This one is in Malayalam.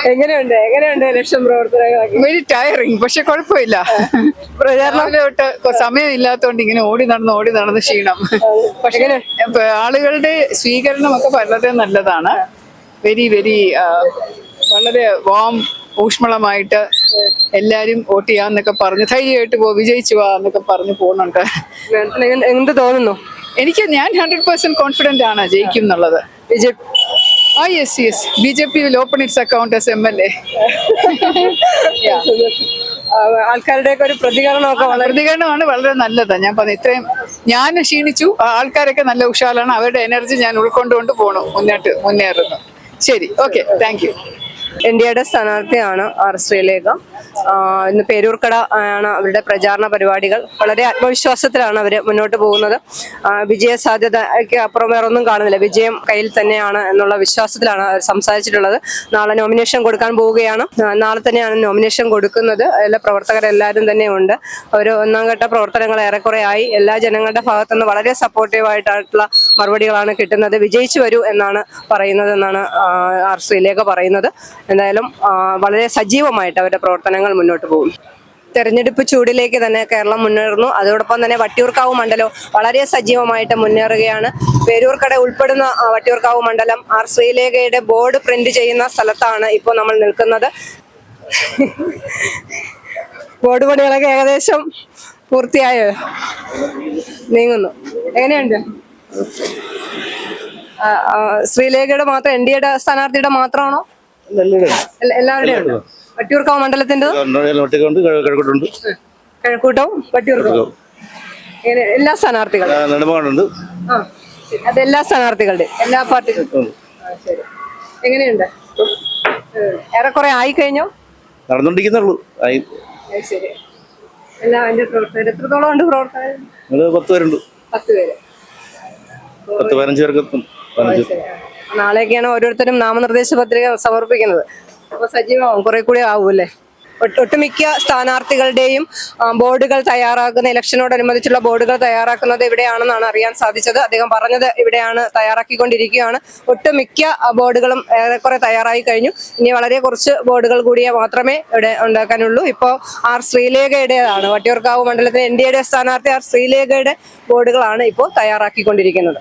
എങ്ങനെയുണ്ട് ഇലക്ഷൻ പ്രവർത്തനങ്ങളൊക്കെ? വെരി ടയറിങ്, പക്ഷെ കുഴപ്പമില്ല. പ്രചാരണത്തിലോട്ട് സമയം ഇല്ലാത്തതുകൊണ്ട് ഇങ്ങനെ ഓടി നടന്ന് ക്ഷീണം. പക്ഷെ ആളുകളുടെ സ്വീകരണം ഒക്കെ വളരെ നല്ലതാണ്. വെരി വളരെ ഊഷ്മളമായിട്ട് എല്ലാരും വോട്ട് ചെയ്യാന്നൊക്കെ പറഞ്ഞ് ധൈര്യമായിട്ട് വിജയിച്ചു വാ എന്നൊക്കെ പറഞ്ഞ് പോകുന്നുണ്ട്. എന്ത് തോന്നുന്നു? ഞാൻ 100% കോൺഫിഡന്റ് ആണ് ജയിക്കും എന്നുള്ളത്. Yes BJP will open its account as MLA. ആൾക്കാരുടെയൊക്കെ ഒരു പ്രതികരണമാണ് വളരെ നല്ലതാണ്. ഞാൻ പറഞ്ഞു ഞാൻ ക്ഷീണിച്ചു, ആൾക്കാരൊക്കെ നല്ല ഉഷാറാണ്. അവരുടെ എനർജി ഞാൻ ഉൾക്കൊണ്ടുകൊണ്ട് പോകണം, മുന്നേറുന്നു. ശരി, ഓക്കെ, താങ്ക് യു. NDAയുടെ സ്ഥാനാർത്ഥിയാണ് R ശ്രീലേഖ. ഇന്ന് പേരൂർക്കട ആണ് അവരുടെ പ്രചാരണ പരിപാടികൾ. വളരെ ആത്മവിശ്വാസത്തിലാണ് അവർ മുന്നോട്ട് പോകുന്നത്. വിജയ സാധ്യതയ്ക്ക് അപ്പുറം വേറൊന്നും കാണുന്നില്ല. വിജയം കയ്യിൽ തന്നെയാണ് എന്നുള്ള വിശ്വാസത്തിലാണ് അവർ സംസാരിച്ചിട്ടുള്ളത്. നാളെ നോമിനേഷൻ കൊടുക്കാൻ പോവുകയാണ്. നാളെ തന്നെയാണ് നോമിനേഷൻ കൊടുക്കുന്നത്. എല്ലാ പ്രവർത്തകരെല്ലാവരും തന്നെ ഉണ്ട്. ഒരു ഒന്നാം ഘട്ട പ്രവർത്തനങ്ങൾ ഏറെക്കുറെ ആയി. എല്ലാ ജനങ്ങളുടെ ഭാഗത്തുനിന്ന് വളരെ സപ്പോർട്ടീവായിട്ടുള്ള മറുപടികളാണ് കിട്ടുന്നത്. വിജയിച്ചു വരൂ എന്നാണ് പറയുന്നതെന്നാണ് R ശ്രീലേഖ പറയുന്നത്. എന്തായാലും വളരെ സജീവമായിട്ട് അവരുടെ പ്രവർത്തനങ്ങൾ മുന്നോട്ട് പോകും. തെരഞ്ഞെടുപ്പ് ചൂടിലേക്ക് തന്നെ കേരളം മുന്നേറുന്നു. അതോടൊപ്പം തന്നെ വട്ടിയൂർക്കാവ് മണ്ഡലവും വളരെ സജീവമായിട്ട് മുന്നേറുകയാണ്. പേരൂർക്കട ഉൾപ്പെടുന്ന വട്ടിയൂർക്കാവ് മണ്ഡലം R ശ്രീലേഖയുടെ ബോർഡ് പ്രിന്റ് ചെയ്യുന്ന സ്ഥലത്താണ് ഇപ്പോൾ നമ്മൾ നിൽക്കുന്നത്. ബോർഡ് പണികളൊക്കെ ഏകദേശം പൂർത്തിയായോ? നീങ്ങുന്നു. എങ്ങനെയുണ്ട്? ശ്രീലേഖയുടെ മാത്രം NDAയുടെ സ്ഥാനാർത്ഥിയുടെ മാത്രമാണോ? എല്ലാവരുടെയും വട്ടിയൂർക്കാവ് മണ്ഡലത്തിന്റെ കിഴക്കൂട്ടവും വട്ടിയൂർക്കാവും എല്ലാ സ്ഥാനാർത്ഥികളും അതെല്ലാ സ്ഥാനാർത്ഥികളുടെ എല്ലാ പാർട്ടികളും. എങ്ങനെയുണ്ട്? ഏറെക്കുറെ ആയി കഴിഞ്ഞോ? നടന്നുകൊണ്ടിരിക്കുന്നുള്ളൂ. ശരി. എല്ലാ അതിന്റെ പ്രവർത്തകർ എത്രത്തോളം ഉണ്ട്? പ്രവർത്തകർ 10 പേരുണ്ട്. 10 പേര്. 10-15 പേർക്ക്. നാളെയൊക്കെയാണ് ഓരോരുത്തരും നാമനിർദ്ദേശ പത്രിക സമർപ്പിക്കുന്നത്. അപ്പൊ സജീവമാവും, കുറെ കൂടി ആവൂല്ലേ? ഒട്ടുമിക്ക സ്ഥാനാർത്ഥികളുടെയും ബോർഡുകൾ തയ്യാറാക്കുന്ന, ഇലക്ഷനോടനുബന്ധിച്ചുള്ള ബോർഡുകൾ തയ്യാറാക്കുന്നത് ഇവിടെയാണെന്നാണ് അറിയാൻ സാധിച്ചത്. അദ്ദേഹം പറഞ്ഞത് ഇവിടെയാണ് തയ്യാറാക്കിക്കൊണ്ടിരിക്കുകയാണ്. ഒട്ടുമിക്ക ബോർഡുകളും ഏറെക്കുറെ തയ്യാറായി കഴിഞ്ഞു. ഇനി വളരെ കുറച്ച് ബോർഡുകൾ കൂടിയേ മാത്രമേ ഇവിടെ ഉണ്ടാക്കാനുള്ളൂ. ഇപ്പോൾ R ശ്രീലേഖയുടേതാണ്, വട്ടിയൂർക്കാവ് മണ്ഡലത്തിന് NDAയുടെ സ്ഥാനാർത്ഥി R ശ്രീലേഖയുടെ ബോർഡുകളാണ് ഇപ്പോൾ തയ്യാറാക്കിക്കൊണ്ടിരിക്കുന്നത്.